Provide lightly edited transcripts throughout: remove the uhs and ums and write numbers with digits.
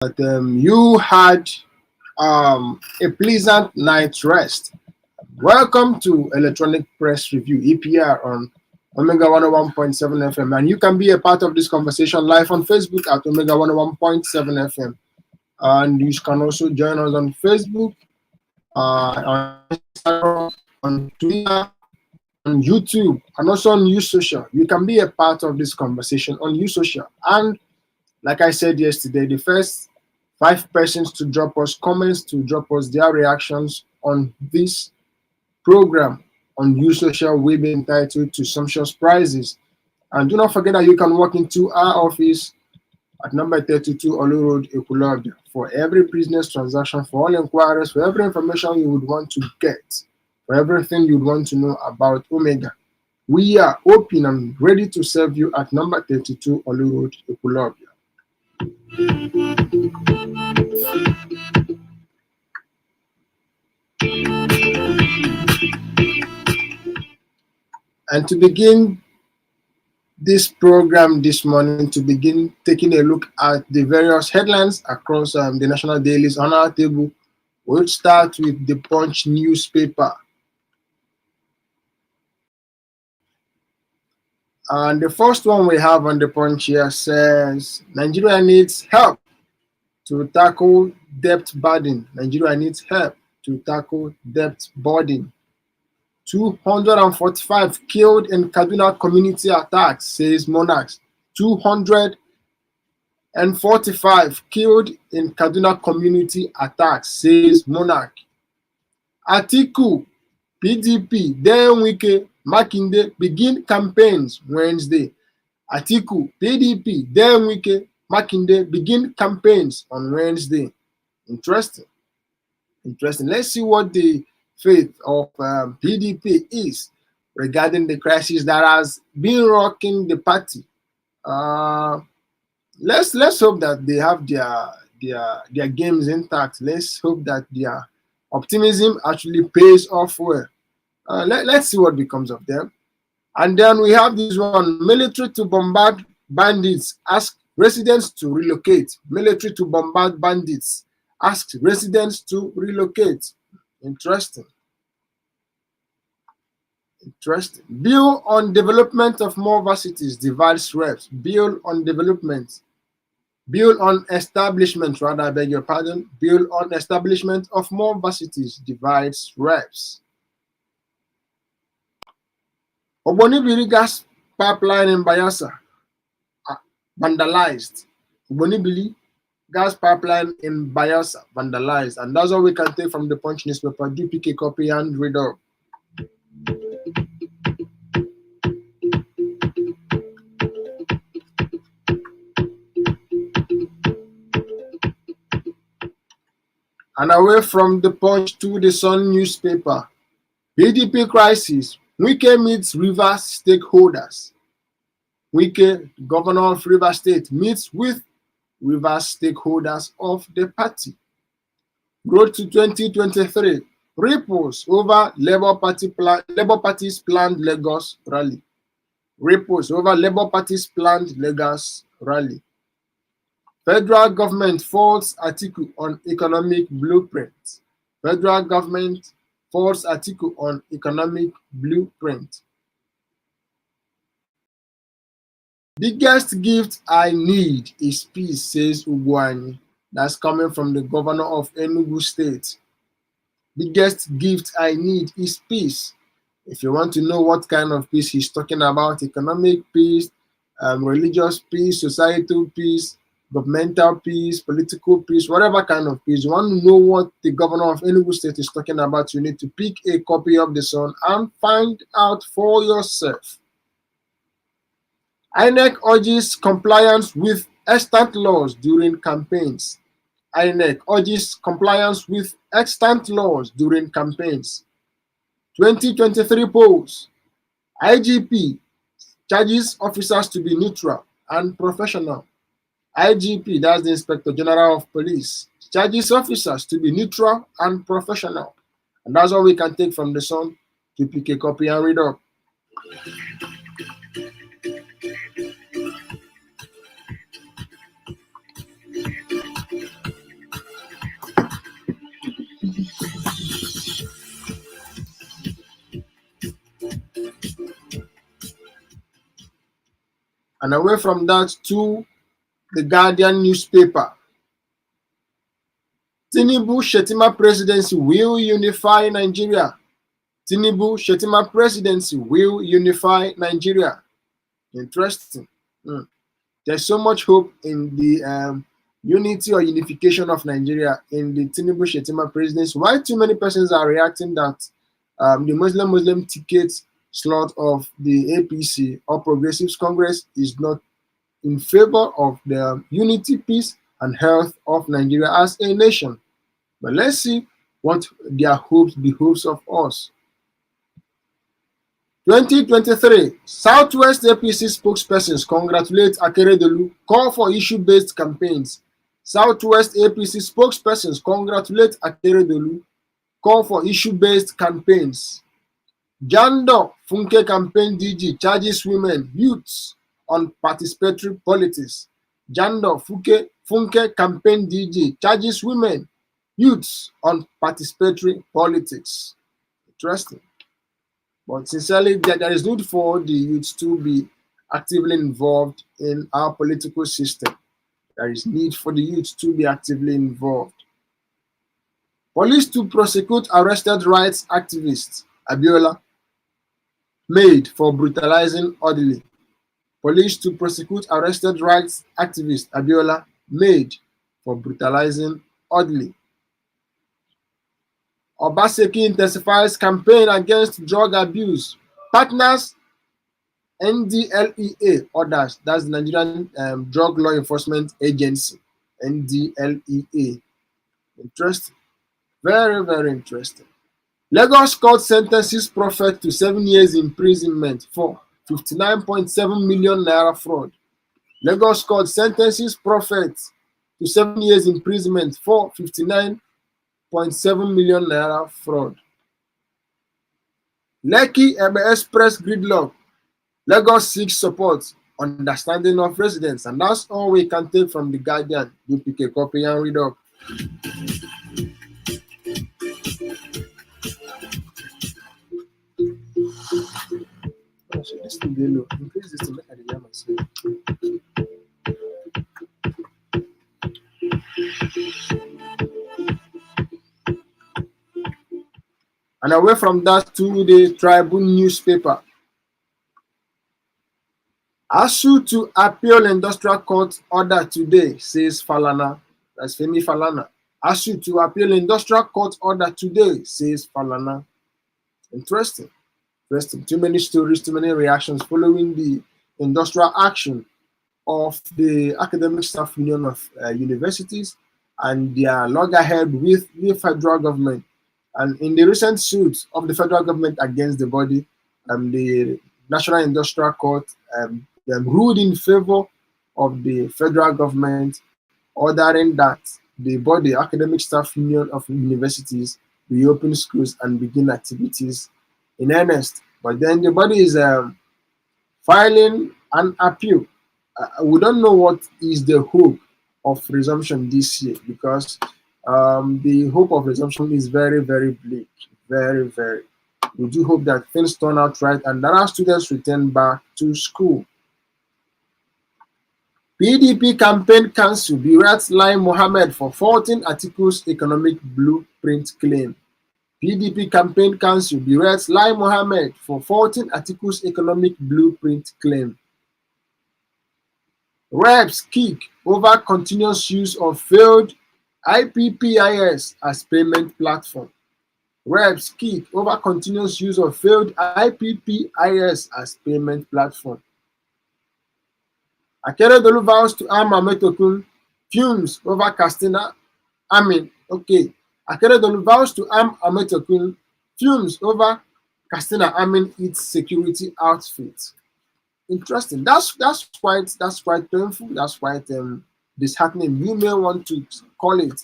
that you had a pleasant night's rest. Welcome to Electronic Press Review (EPR) on Omega 101.7 FM, and you can be a part of this conversation live on Facebook at Omega 101.7 FM, and you can also join us on Facebook, on Instagram, on Twitter, on YouTube, and also on YouSocial. You can be a part of this conversation on YouSocial, and like I said yesterday, the first 5 persons to drop us comments, to drop us their reactions on this program on YouSocial will be entitled to sumptuous prizes. And do not forget that you can walk into our office at number 32 Olu Road, Ekulobia, for every business transaction, for all inquiries, for every information you would want to get, for everything you'd want to know about Omega. We are open and ready to serve you at number 32 Olu Road, Ekulobia. And to begin this program this morning, to begin taking a look at the various headlines across the national dailies on our table, we'll start with the Punch newspaper. And the first one we have on the Punch here says, Nigeria needs help to tackle debt burden. Nigeria needs help to tackle debt burden. 245 killed in Kaduna community attacks, says Monarchs. 245 killed in Kaduna community attacks, says Monarch. Atiku, PDP, then Wike, Makinde begin campaigns Wednesday. Atiku, PDP, then Wike, Makinde begin campaigns on Wednesday. Interesting. Let's see what the faith of PDP is regarding the crisis that has been rocking the party. Let's hope that they have their games intact. Let's hope that their optimism actually pays off well. Let's see what becomes of them. And then we have this one: military to bombard bandits, ask residents to relocate. Military to bombard bandits, ask residents to relocate. Interesting. Bill on development of more varsities divides reps. Bill on establishment, rather, I beg your pardon. Bill on establishment of more varsities divides reps. Obonibiri gas pipeline in Bayelsa vandalized. Obonibiri gas pipeline in Bayelsa vandalized. And that's all we can take from the Punch newspaper. Do pick a copy and read up. And away from the Punch to the Sun newspaper. PDP crisis. Wike meets Rivers stakeholders. Wike, governor of Rivers State, meets with Rivers stakeholders of the party. Road to 2023. Ripples over Labour Party's planned Lagos rally. Ripples over Labour Party's planned Lagos rally. Federal government faults Atiku on economic blueprint. Federal government faults Atiku on economic blueprint. Biggest gift I need is peace, says Ugwuanyi. That's coming from the governor of Enugu State. Biggest gift I need is peace. If you want to know what kind of peace he's talking about, economic peace, religious peace, societal peace, governmental peace, political peace, whatever kind of peace, you want to know what the governor of Enugu State is talking about, you need to pick a copy of the Sun and find out for yourself. INEC urges compliance with extant laws during campaigns. INEC urges compliance with extant laws during campaigns. 2023 polls. IGP charges officers to be neutral and professional. IGP, that's the Inspector General of Police, charges officers to be neutral and professional. And that's all we can take from the Sun. To pick a copy and read up. And away from that, to the Guardian newspaper. Tinubu Shettima presidency will unify Nigeria. Tinubu Shettima presidency will unify Nigeria. Interesting. There's so much hope in the unity or unification of Nigeria in the Tinubu Shettima presidency. Why too many persons are reacting that the Muslim ticket slot of the APC or Progressives Congress is not in favor of the unity, peace, and health of Nigeria as a nation. But let's see what their hopes behoves of us. 2023, Southwest APC spokespersons congratulate Akeredolu, call for issue-based campaigns. Southwest APC spokespersons congratulate Akeredolu, call for issue-based campaigns. Jando Funke campaign DG charges women, youths on participatory politics. Jando Funke campaign DG charges women, youths on participatory politics. Interesting. But sincerely, there is need for the youths to be actively involved in our political system. There is need for the youths to be actively involved. Police to prosecute arrested rights activist Abiola, made for brutalizing orderly. Police to prosecute arrested rights activist Abiola, made for brutalizing orderly. Obaseki intensifies campaign against drug abuse. Partners NDLEA orders. That's the Nigerian Drug Law Enforcement Agency. NDLEA. Interesting. Very, very interesting. Lagos court sentences prophet to 7 years imprisonment for 59.7 million naira fraud. Lagos court sentences prophet to 7 years imprisonment for 59.7 million naira fraud. Lekki Ebe Express gridlock. Lagos seeks support, understanding of residents, and that's all we can take from the Guardian. You pick a copy and read up. This thing below. Increase this to make I hear myself. And away from that to the Tribune newspaper. ASU to appeal industrial court order today, says Falana. That's Femi Falana. ASU to appeal industrial court order today, says Falana. Interesting. Interesting. Too many stories, too many reactions following the industrial action of the Academic Staff Union of Universities and their loggerhead with the federal government. And in the recent suit of the federal government against the body, the National Industrial Court ruled in favor of the federal government, ordering that the body, Academic Staff Union of Universities, reopen schools and begin activities in earnest. But then the body is filing an appeal. We don't know what is the hope of resumption this year, because the hope of resumption is very, very bleak. Very, very. We do hope that things turn out right and that our students return back to school. PDP campaign council berates Lai Mohammed for 14 articles economic blueprint claim. PDP campaign council berates Lai Mohammed for 14 articles economic blueprint claim. Reps kick over continuous use of failed IPPIS as payment platform. Reps kick over continuous use of failed IPPIS as payment platform. Akeredolu vows to arm Ametokun, fumes over Katsina. Akeredolu vows to arm Ametokun, fumes over Katsina arming its security outfit. Interesting. That's quite painful. That's quite disheartening. You may want to call it.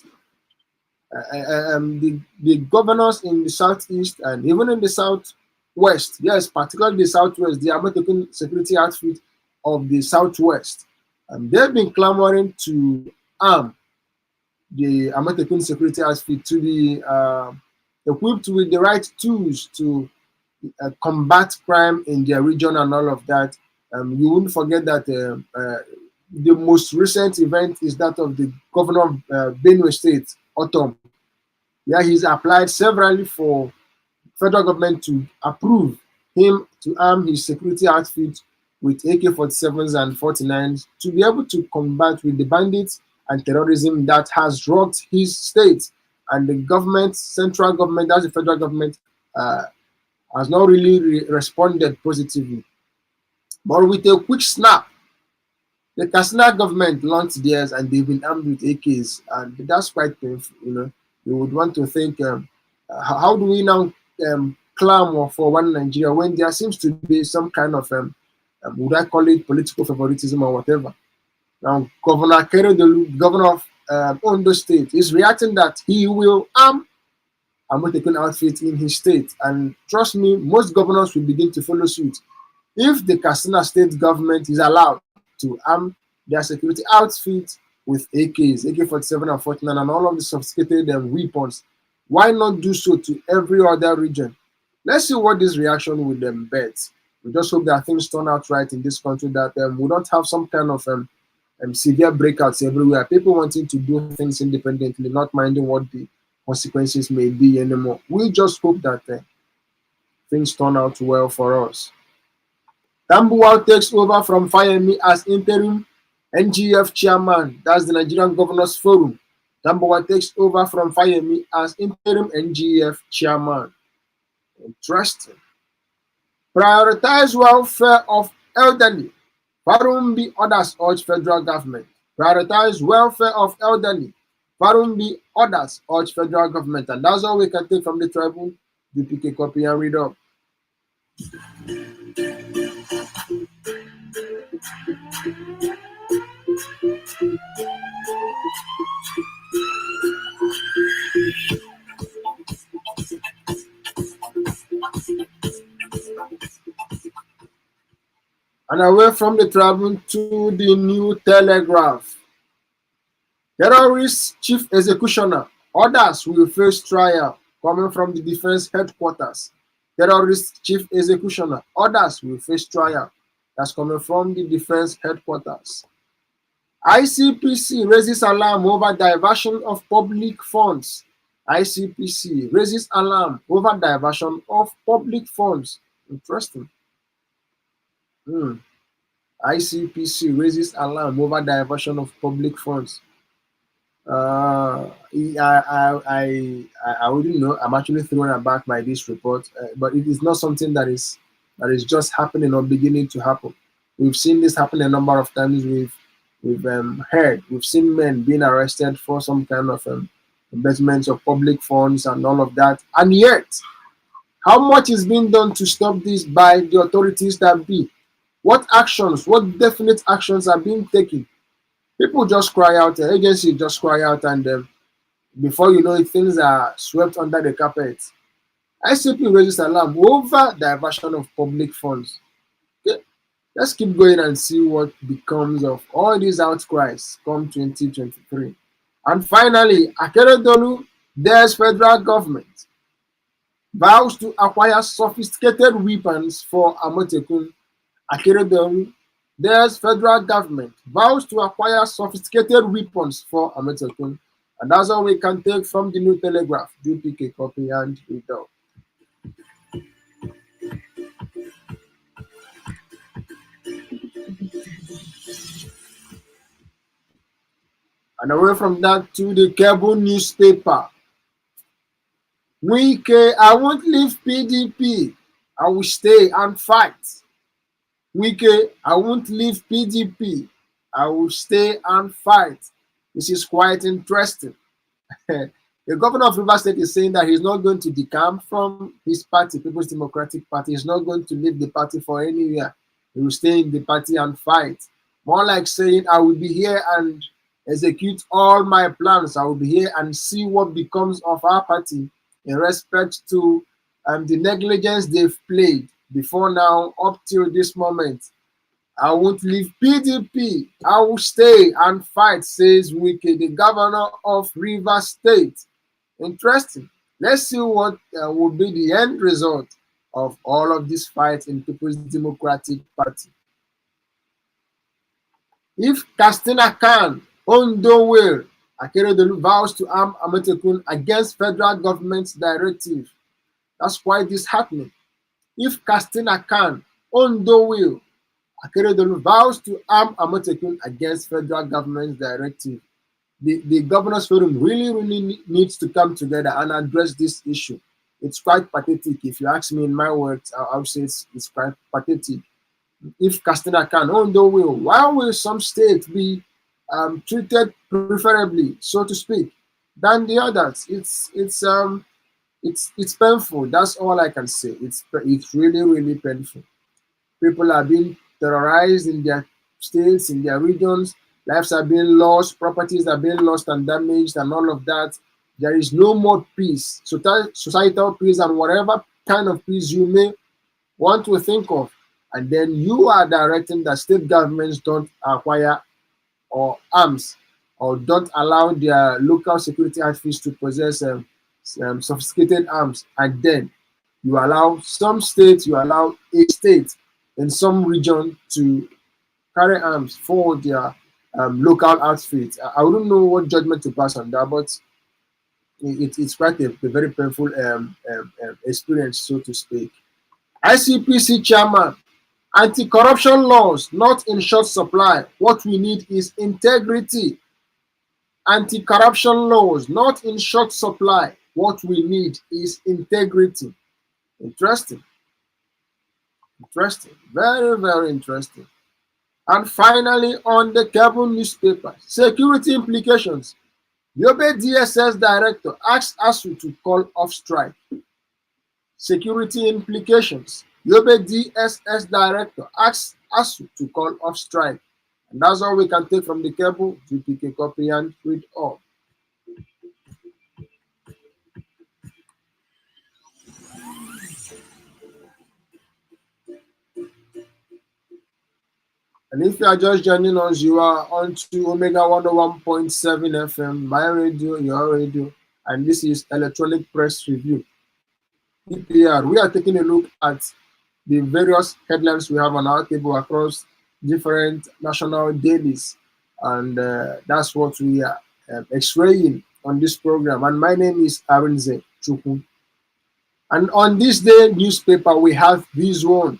The governors in the southeast and even in the southwest, yes, particularly the southwest, the Ametokun security outfit of the southwest, they've been clamoring to arm the Ametokun security outfit to be equipped with the right tools to combat crime in their region and all of that. You wouldn't forget that the most recent event is that of the governor of Benue State, Autumn. Yeah, he's applied severally for federal government to approve him to arm his security outfit with AK-47s and 49s to be able to combat with the bandits and terrorism that has rocked his state. And the government, central government, that's the federal government, has not really responded positively. But with a quick snap, the Katsina government launched theirs and they've been armed with AKs, and that's quite painful. You would want to think, how do we now clamor for one Nigeria when there seems to be some kind of, would I call it political favoritism or whatever? Now, Governor Keredolu, governor of Ondo State, is reacting that he will arm a motorcycle outfit in his state. And trust me, most governors will begin to follow suit. If the Katsina state government is allowed to arm their security outfit with AKs, AK-47 and 49, and all of the sophisticated weapons, why not do so to every other region? Let's see what this reaction will bet. We just hope that things turn out right in this country, that we don't have some kind of severe breakouts everywhere. People wanting to do things independently, not minding what the consequences may be anymore. We just hope that things turn out well for us. Tambuwal takes over from Fayemi as interim NGF chairman. That's the Nigerian Governors Forum. Tambuwal takes over from Fayemi as interim NGF chairman. Interesting. Prioritize welfare of elderly. Farumbi orders urge federal government. Prioritize welfare of elderly. Farumbi orders urge federal government. And that's all we can take from the Tribune. Do pick a copy and read up. And away from the Tribune to the New Telegraph. Terrorist chief executioner orders will face trial, coming from the defense headquarters. Terrorist chief executioner orders will face trial. That's coming from the defense headquarters. ICPC raises alarm over diversion of public funds. ICPC raises alarm over diversion of public funds. Interesting. ICPC raises alarm over diversion of public funds. I wouldn't know. I'm actually thrown aback by this report, but it is not something that is just happening or beginning to happen. We've seen this happen a number of times. We've heard. We've seen men being arrested for some kind of investments of public funds and all of that. And yet, how much is being done to stop this by the authorities that be? What actions, what definite actions are being taken? People just cry out, the agency just cry out, and before you know it, things are swept under the carpet. ICP raises alarm over diversion of public funds. Okay. Let's keep going and see what becomes of all these outcries come 2023. And finally, Akeredolu, there's federal government vows to acquire sophisticated weapons for Amotekun. Akeredolu, there's federal government vows to acquire sophisticated weapons for Amotekun. And that's all we can take from the New Telegraph. Do pick a copy and read out. And away from that to the cable newspaper. Wike, I won't leave PDP. I will stay and fight. Wike, I won't leave PDP. I will stay and fight. This is quite interesting. The governor of Rivers State is saying that he's not going to decamp from his party, People's Democratic Party. He's not going to leave the party for anywhere. He will stay in the party and fight. More like saying, I will be here and execute all my plans. I will be here and see what becomes of our party in respect to the negligence they've played before now up till this moment. I won't leave PDP. I will stay and fight, says Wike, the governor of Rivers State. Interesting. Let's see what will be the end result of all of this fight in People's Democratic Party. If Katsina can, Ondo will. Akeredolu vows to arm Amotekun against federal government's directive. That's why this is happening. If Katsina can, Ondo will. Akeredolu vows to arm Amotekun against federal government's directive. The governors forum really needs to come together and address this issue. It's quite pathetic. If you ask me in my words, I would say it's quite pathetic. If Katsina can, Ondo will. Why will some states be treated preferably, so to speak, than the others? It's painful. That's all I can say. It's really painful. People are being terrorized in their states, in their regions. Lives are being lost, properties are being lost and damaged, and all of that. There is no more peace, societal peace, and whatever kind of peace you may want to think of. And then you are directing that state governments don't acquire or arms or don't allow their local security outfits to possess sophisticated arms. And then you allow some states, you allow a state in some region to carry arms for their local outfits. I wouldn't know what judgment to pass on that, but it's quite a very painful experience, so to speak. ICPC chairman, anti-corruption laws not in short supply. What we need is integrity. Anti-corruption laws not in short supply. What we need is integrity. Interesting. Interesting. Very interesting. And finally, on the cable newspaper, security implications. Yobe DSS director asks ASU to call off strike. Security implications. Yobe DSS director asks ASU to call off strike. And that's all we can take from the cable. To pick a copy and read all. And if you are just joining us, you are on to Omega 101.7 FM, my radio, your radio, and this is Electronic Press Review. EPR. We are taking a look at the various headlines we have on our table across different national dailies, and that's what we are x-raying on this program. And my name is Arinze Chukwu. And on this day newspaper, we have this one.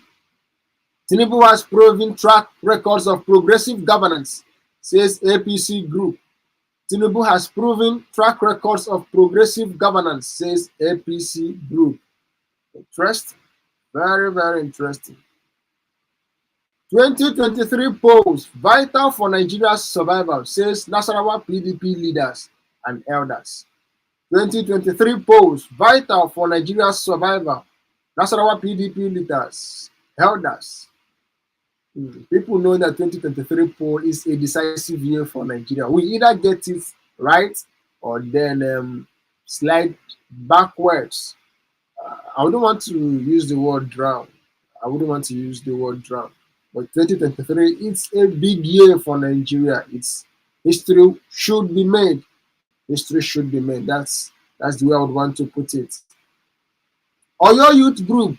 Tinubu has proven track records of progressive governance, says APC group. Tinubu has proven track records of progressive governance, says APC group. Interesting. Very interesting. 2023 polls vital for Nigeria's survival, says Nasarawa PDP leaders and elders. 2023 polls vital for Nigeria's survival, Nasarawa PDP leaders, elders. People know that 2023 poll is a decisive year for Nigeria. We either get it right or then slide backwards. I wouldn't want to use the word drown. But 2023, it's a big year for Nigeria. History should be made. History should be made. That's the way I would want to put it. Oyo Youth Group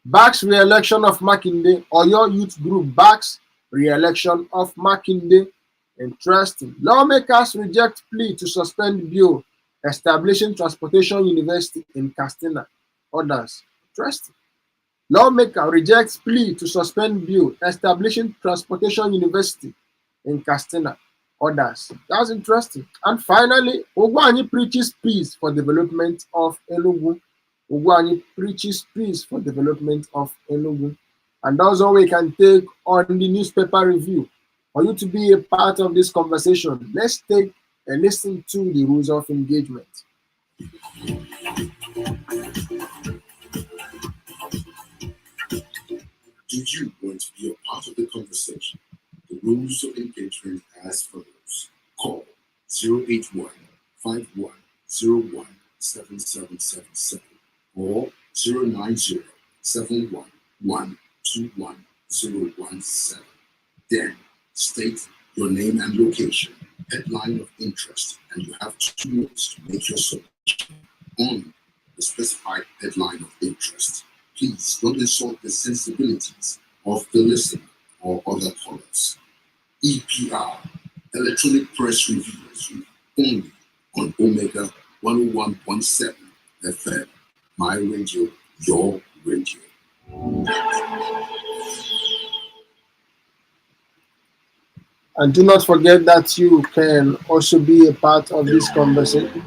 backs re-election of Makinde. Oyo Youth Group backs re-election of Makinde. Interesting. Lawmakers reject plea to suspend bill establishing Transportation University in Katsina. Others. Interesting. Lawmaker rejects plea to suspend bill establishing Transportation University in Katsina. Others. That's interesting. And finally, Ogwani preaches peace for development of Enugu. Ogwani preaches peace for development of Enugu. And that's all we can take on the newspaper review. For you to be a part of this conversation, let's take a listen to the rules of engagement. Do you want to be a part of the conversation? The rules of engagement as follows. Call 081-5101-7777 or 090-711-21017. Then state your name and location, headline of interest, and you have 2 minutes to make your submission on the specified headline of interest. Please don't insult the sensibilities of the listener or other callers. EPR, Electronic Press Reviews, only on Omega 101.7 FM. My radio, your radio. And do not forget that you can also be a part of this conversation.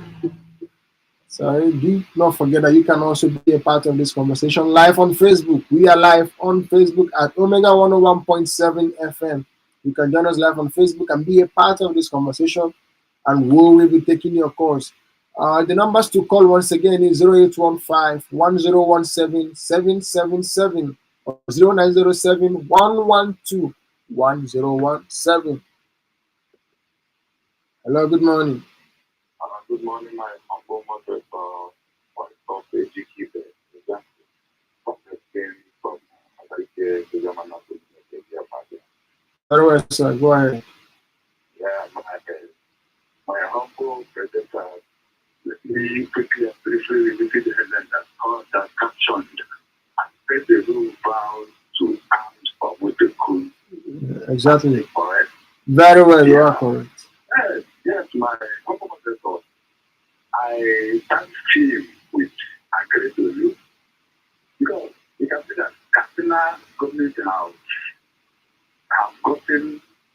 Sorry, do not forget that you can also be a part of this conversation live on Facebook. We are live on Facebook at Omega 101.7 FM. You can join us live on Facebook and be a part of this conversation, and we will be taking your calls. The numbers to call once again is 0815-1017-777 or 0907-112-1017. Hello, good morning. Good morning, my humble mother from AGQ. Very well, sir. Go ahead. Yeah, my humble presenter. Let me quickly and briefly repeat the headline that captioned and said the rule vows to arms or with the coup. Exactly. Correct? Very well, you are correct. Yes, my humble mother. I can't feel with agree with you because you can see that Adesina government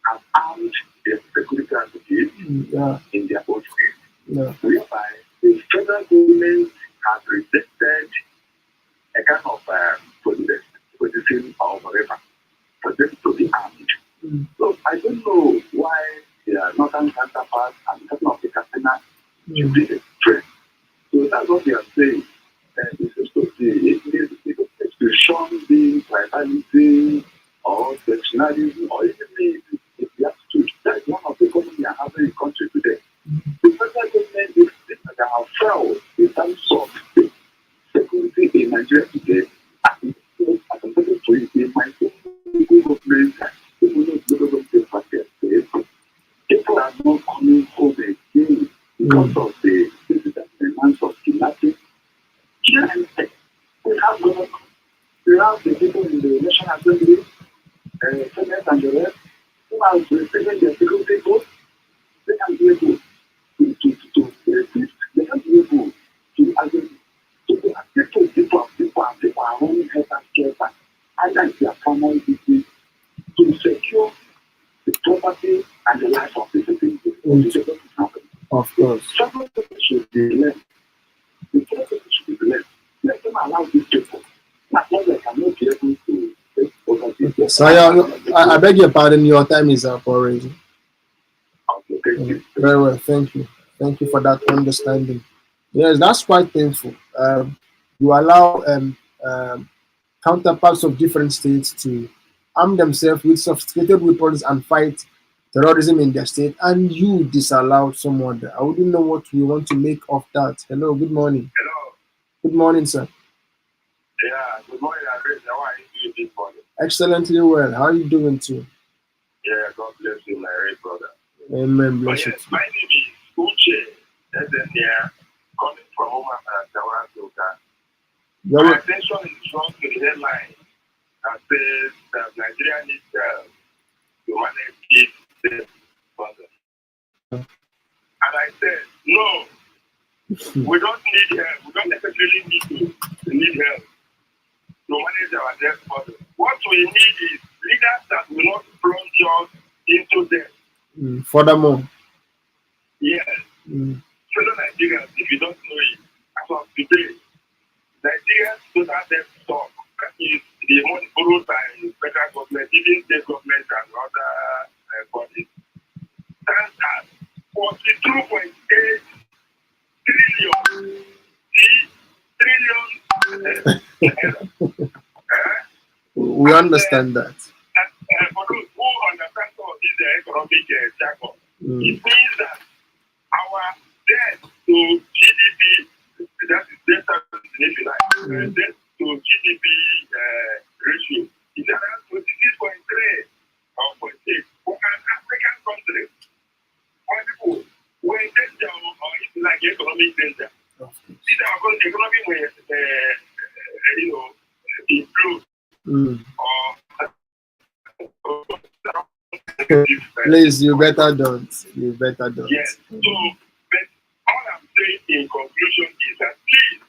have armed their security entities in their own way. Whereby the federal government has rejected a kind of position or whatever for them to be armed. So I don't know why their northern counterparts and certain of the Adesina should be a threat. So that's what we are saying. This is to see exclusion, being tribalism, or sectionalism, or even the attitude. That is one of the problems we are having in the country today. The federal government is that have failed in terms of security in Nigeria today. As a secretary for it, in my own government, people are not coming home again because of the demands of kidnapping. We have the people in the National Assembly, Senate and the rest, who are receiving their security votes. They can be able to resist. They can be able to people are running head and skelter. Either it's their primary duty to secure the property and the life of the citizens. Of course. Several people should be left. Let them allow these people. Not that they cannot be able to take over this. Okay. So I beg your pardon, your time is up already. Okay, thank you. Very well, thank you. Thank you for that understanding. Yes, that's quite painful. You allow counterparts of different states to arm themselves with sophisticated weapons and fight terrorism in their state, and you disallow someone. I wouldn't know what we want to make of that. Hello, good morning. Hello. Good morning, sir. Yeah, good morning, Adesina. How are you doing this morning? Excellently well. How are you doing too? Yeah, God bless you, my great brother. Amen. Bless you. My name is Uche Adesina, calling from Oman and Tawantoka. My attention is drawn to the headline that says that Nigeria needs to manage its debt further. And I said, no, we don't need help. We don't necessarily need help to manage our debt further. What we need is leaders that will not plunge us into debt. Furthermore. Yes. Fellow Nigerians, if you don't know it, as of today, Nigeria's total debt stock is the money borrowed by federal government, even state government and other bodies, stands at 42.8 trillion. We understand that. For those who understand some of this economic jargon, it means that our debt to GDP, that is debt service, if you like, debt to GDP ratio is around 26.3 or 0.8. For an African country, for people who are in danger or if you like economic danger, see our economy will improve or Please, you better don't. You better don't. Yes. So, but all I'm saying in conclusion is that please,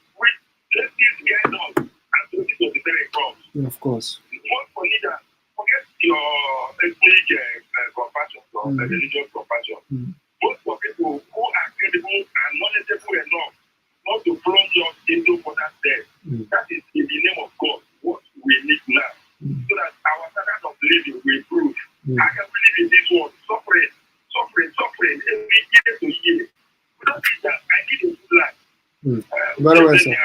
let this guide us and to this the very cross. Of course. Not for leaders. Forget your ethnic compassion or religious compassion. Both for people who are credible and knowledgeable enough not to plunge us into further death. That is in the name of God what we need now. So that our standard of living will improve. I can believe in this world, suffering every year to year. Without it, that I need a good life. Very well, sir.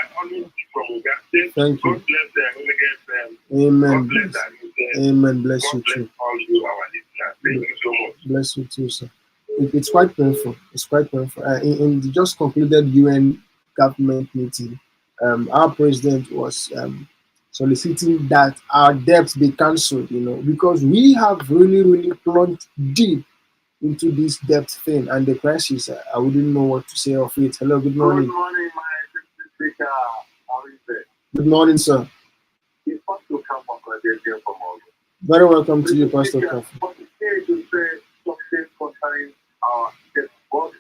Thank you. God bless them. Amen. God bless them. Amen. Bless God you bless too. all you, our listeners. Thank you so much. Bless you too, sir. It's quite painful. It's quite painful. In the just concluded UN government meeting, our president was soliciting that our debts be cancelled, because we have really plunged deep into this debt thing and the crisis. I wouldn't know what to say of it. Hello, good morning. Good morning, my speaker. How is it? Good morning, sir. It's fun to come from Adesina from all. Very welcome to you, Pastor Kafu. But here to say something concerning our debt body.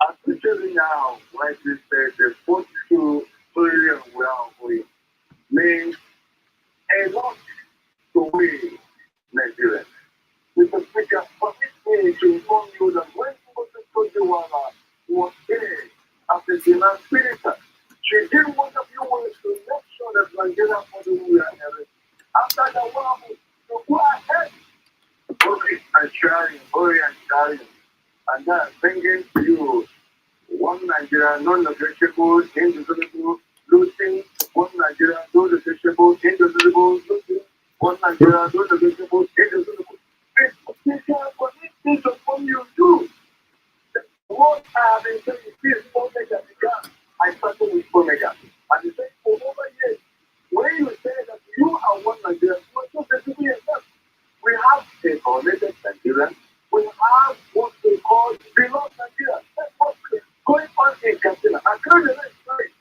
As we say now, like we said, the 42 trillion we are going means a lot to we Nigerians. Mr. Speaker, permit me to inform you that when Kojiwala was there as a finance minister, she did what of you was to make sure that Nigeria for the we are having. After the war, to go ahead, hurry and sharing, and then bringing to you one Nigeria non-negotiable, indivisible, losing, one Nigeria non-negotiable, indivisible, losing, one Nigeria non-negotiable, indivisible. For this thing to form you too. What I have been saying is Omega began. I started with Omega. And you say for over years, when you say that you are one Nigeria, you are just the people yourself. We have a connected Nigeria. We have what they call beloved Nigeria. That's what's going on in Katsina. I can't remember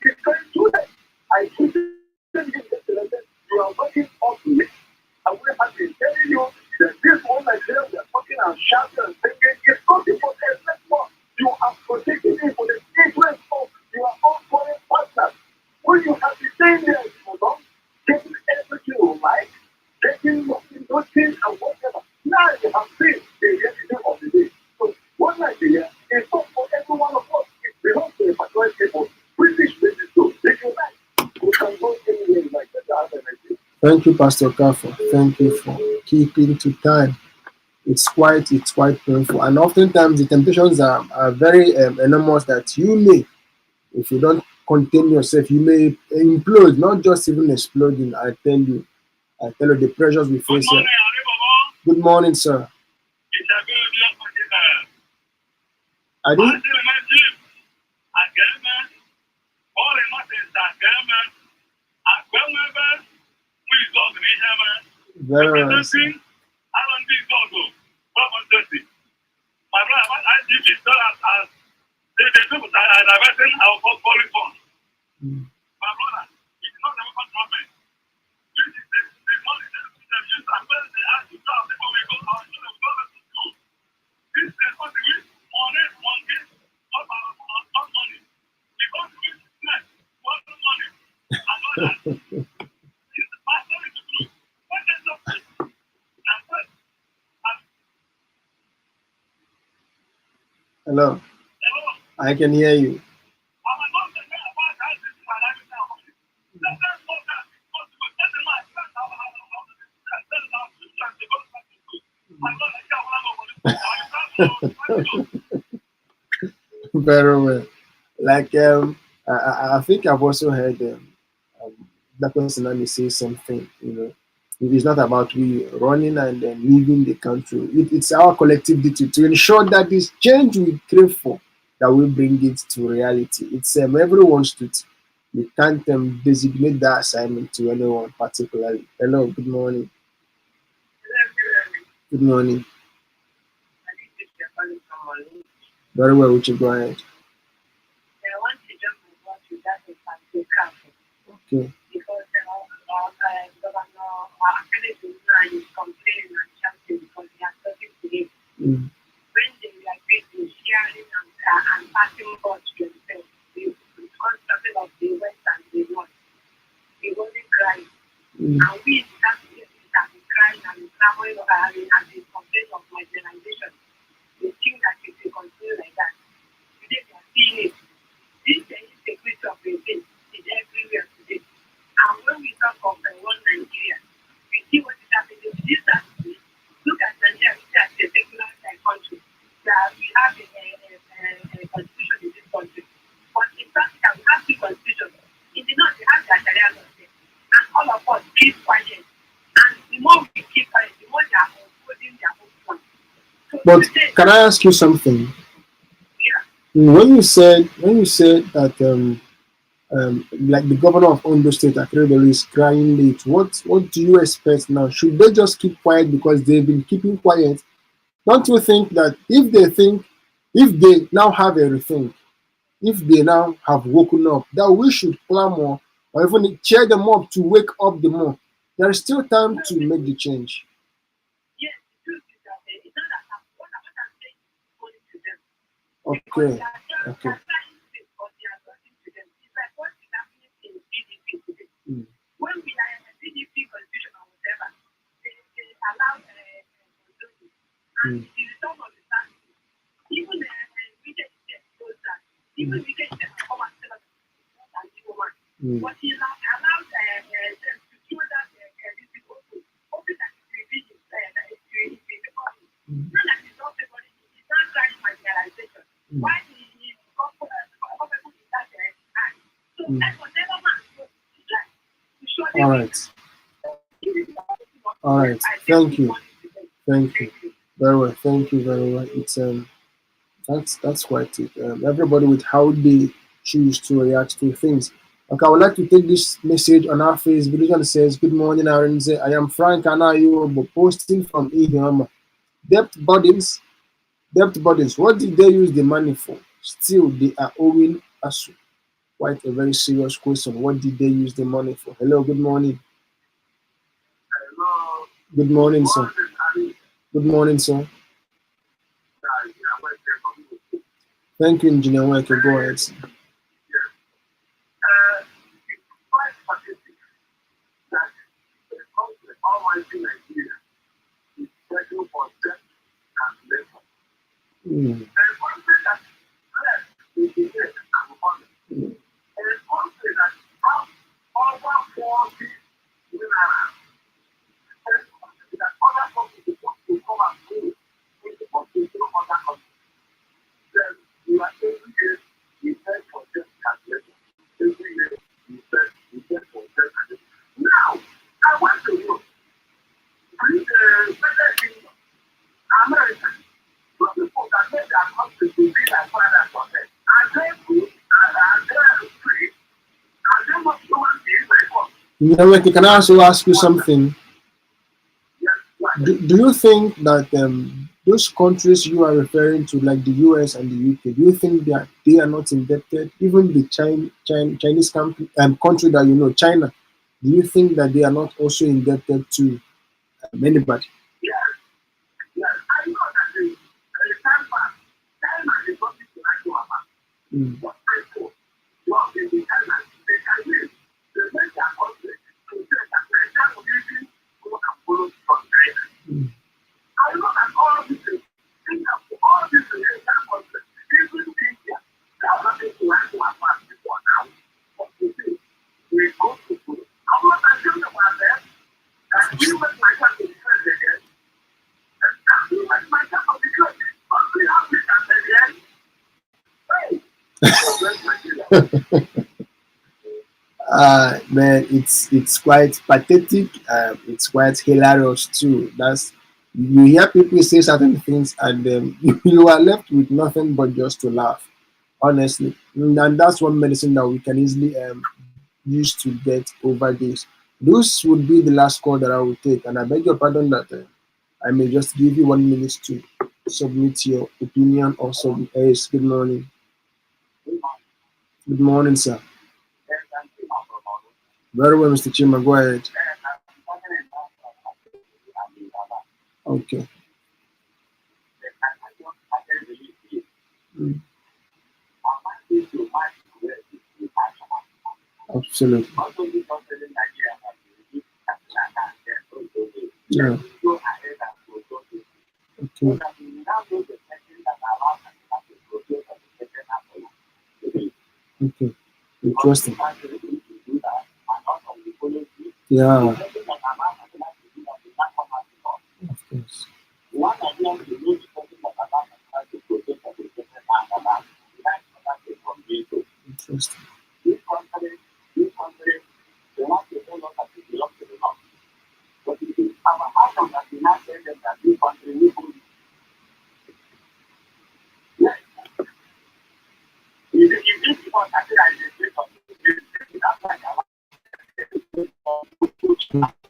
it's going to that. I keep telling you, you are working off me. And we have been telling you that this one Nigeria we are talking and shouting and singing is not important anymore. You are protecting me for the influence of you are all foreign partners. When you have been saying there for long, getting everything you like, getting nothing and whatever. Now you have seen the reality of the day. So one Nigeria is not for every one of us. It belongs to the particular people. British too. If you like, we can go anywhere like that. Thank you, Pastor Kafu. Thank you for keeping to time. It's quite painful, and oftentimes the temptations are very enormous that you may, if you don't contain yourself, you may implode, not just even exploding. I tell you the pressures we face here. Good morning, sir. Adi? Very well, sir. My brother, what AfDB's done as they took are diverting our portfolio funds. My brother, it's not the local government. This is the money they use and when they ask to go, people will go out, children will go back to school. This is supposed to be money, not money. Because we business, want money, and all that. It's the pastor is the truth. When there's no place, and first, Hello. I can hear you. Very well. Like I think I've also heard that person let me say something. It is not about we running and then leaving the country. It's our collective duty to ensure that this change we crave for, that we bring it to reality. It's everyone's duty. We can't designate that assignment to anyone particularly. Hello, good morning. Good morning. Very well, would you go ahead? I want to jump on what you just Okay. because Governor is complaining and shouting because he has nothing to give. when they like people sharing and passing God to themselves, the construction of the West and the North, they wasn't crying. And we start to get it and crying and clamoring as a complaint of marginalization. They think that if they continue like that, today they are seeing it. This insecurity of the thing is everywhere today. And when we talk of one Nigeria, we see what is happening. This happening. Look at Nigeria, which is a secular country. That we have a constitution in this country. But in practice, we have two constitutions. In the north, we have the Sharia law there. And all of us keep quiet. And the more we keep quiet, the more they are holding their own point. So But today, can I ask you something? yeah. When you said that like the governor of Ondo State, Akeredolu, is crying late, what do you expect now? Should they just keep quiet because they've been keeping quiet? Don't you think that if they now have a rethink, if they now have woken up, that we should clamor or even cheer them up to wake up the more? There is still time to make the change. Yes, the truth is that it's not that what I'm saying is going to them. Okay. Okay. It's like what is happening in PDP today. When we are in a PDP constitution or whatever, they allow and the return of the tax, even we get those that even we get come and tell us that the woman. But he allowed them to do that these people hoping that it will be that it will be the money. Not that it's not everybody, it's not trying marginalization. Why he comfortable in that eye? So that's whatever man to show them. All right. Thank you. Very well. Thank you very well. It's that's quite it. Everybody with how they choose to react to things. Okay, I would like to take this message on our Facebook. This one says, "Good morning, Arinze. I am Frank Anayo, posting from Ihioma. Debt burdens. What did they use the money for? Still, they are owing us." Quite a very serious question. What did they use the money for? Hello, good morning. Hello. Good morning, sir. Good morning, sir. Thank you, Engineer Weke. Go ahead, sir. It's quite pathetic that when it comes to the almighty Nigeria, it's searching for death and labor. And one thing that is the death and honor. And it's one thing that have over 40 minerals. And it's one thing that other countries supposed to come and do. We're supposed to do other countries. Then we are every year we beg for death and labor. Every year we beg for death and labor. Now, I want to know, United Kingdom, America, those people that make their country to be like fathers for them, are they good? Are they free? Are they not human beings like us? Engineer Weke, can I also ask you something? Do you think that those countries you are referring to, like the US and the UK, do you think that they are not indebted? Even the Chinese country that you know, China, do you think that they are not also indebted to anybody? Yes, I know that the time pass, China is not to like to have. But I know, well, in the China, they can live. They make their country to say that Nigeria will even go and follow from China. I know that all this is, Singapore, all this is Asian countries, even India, they are not to like to have before now. But you see, we go to school. I'm not ashamed about them. That we make Nigeria to defend again. And that we make Nigeria to defend. But we have this again. Man, it's quite pathetic. It's quite hilarious too. That's you hear people say certain things, and you are left with nothing but just to laugh. Honestly, and that's one medicine that we can easily use to get over this. This would be the last call that I will take, and I beg your pardon that I may just give you 1 minute to submit your opinion or some. Yes, good morning. Good morning, sir. Very well, Mr. Chima, go ahead. Okay. Absolutely. Yeah. Okay. Okay. Interesting. Yeah. Of course. Interesting.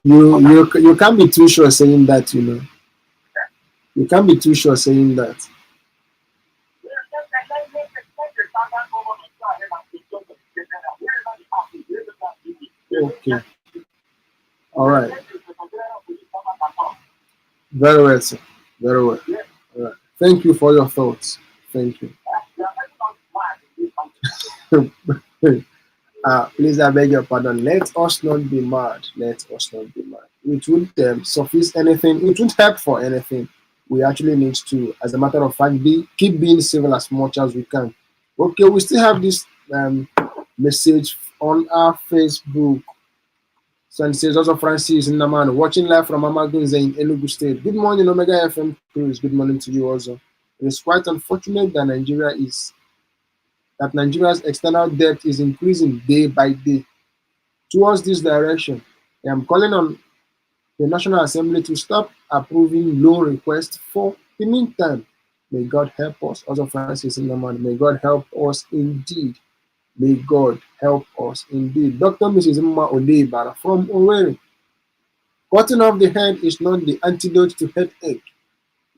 You can't be too sure saying that, you know. You can't be too sure saying that. Okay. All right. Very well, sir. Very well. All right. Thank you for your thoughts. Thank you. Please, I beg your pardon. Let us not be mad. Let us not be mad. It won't suffice anything. It won't help for anything. We actually need to, as a matter of fact, keep being civil as much as we can. Okay, we still have this message on our Facebook. So it says also Francis Naman watching live from Amagunze in Enugu State. Good morning, Omega FM crews. Good morning to you also. It is quite unfortunate that Nigeria's external debt is increasing day by day. Towards this direction, I am calling on the National Assembly to stop approving loan requests for the meantime. May God help us. Also, Francis Naman, may God help us indeed. May God help us indeed. Dr. Mrs. Mma Oleibara from Owerri. Cutting off the head is not the antidote to headache.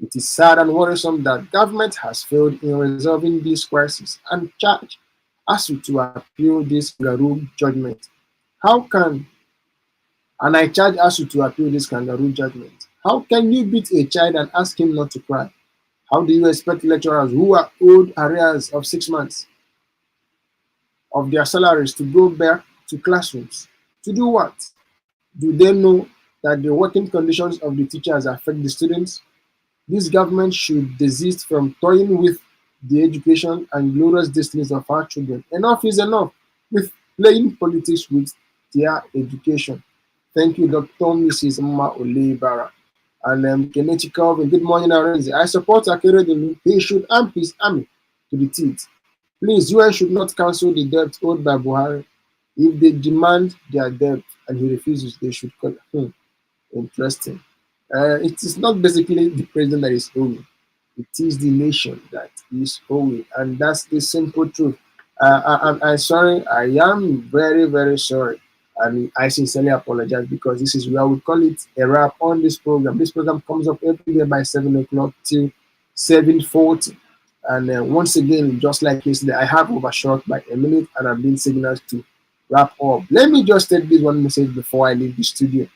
It is sad and worrisome that government has failed in resolving this crisis and charge ASU to appeal this kangaroo judgment. How can, and I charge ASU to appeal this kangaroo judgment. How can you beat a child and ask him not to cry? How do you expect lecturers who are owed arrears of 6 months of their salaries to go back to classrooms? To do what? Do they know that the working conditions of the teachers affect the students? This government should desist from toying with the education and glorious destinies of our children. Enough is enough with playing politics with their education. Thank you, Dr. Mrs. Mma Oleibara. And Kelechi Calvin, good morning, Arenzi. I support Akeredolu. He should arm his army to the teeth. Please, UN should not cancel the debt owed by Buhari. If they demand their debt and he refuses, they should call him. Interesting. It is not basically the president that is owing. It is the nation that is owing. And that's the simple truth. I'm sorry. I am very, very sorry. And I sincerely apologize because this is where we call it a wrap on this program. This program comes up every day by 7 o'clock till 7:40. And once again, just like yesterday, I have overshot by a minute and I've been signaled to wrap up. Let me just take this one message before I leave the studio.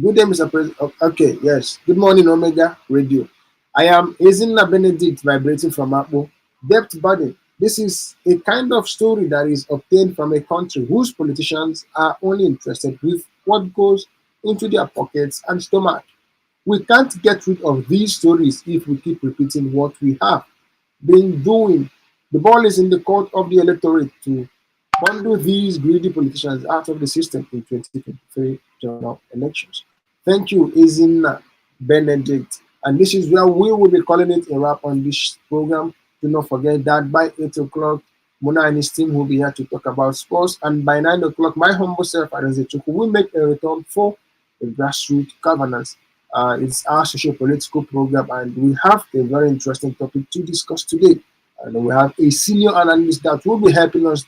Good day, Mr. President. Okay, yes. Good morning, Omega Radio. I am Adesina Benedict, vibrating from Akpo. Devt burden. This is a kind of story that is obtained from a country whose politicians are only interested with what goes into their pockets and stomach. We can't get rid of these stories if we keep repeating what we have been doing. The ball is in the court of the electorate to bundle these greedy politicians out of the system in 2023 general elections. Thank you, Adesina Benedict. And this is where we will be calling it a wrap on this program. Do not forget that by 8 o'clock, Mona and his team will be here to talk about sports. And by 9 o'clock, my humble self, Arenze Chukwu, will make a return for the grassroots governance. It's our socio-political program, and we have a very interesting topic to discuss today. And we have a senior analyst that will be helping us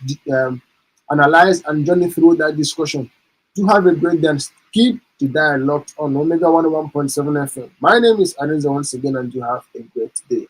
analyze and journey through that discussion. To have a great day and keep the dialogue on Omega 101.7 FM. My name is Arenze once again, and you have a great day.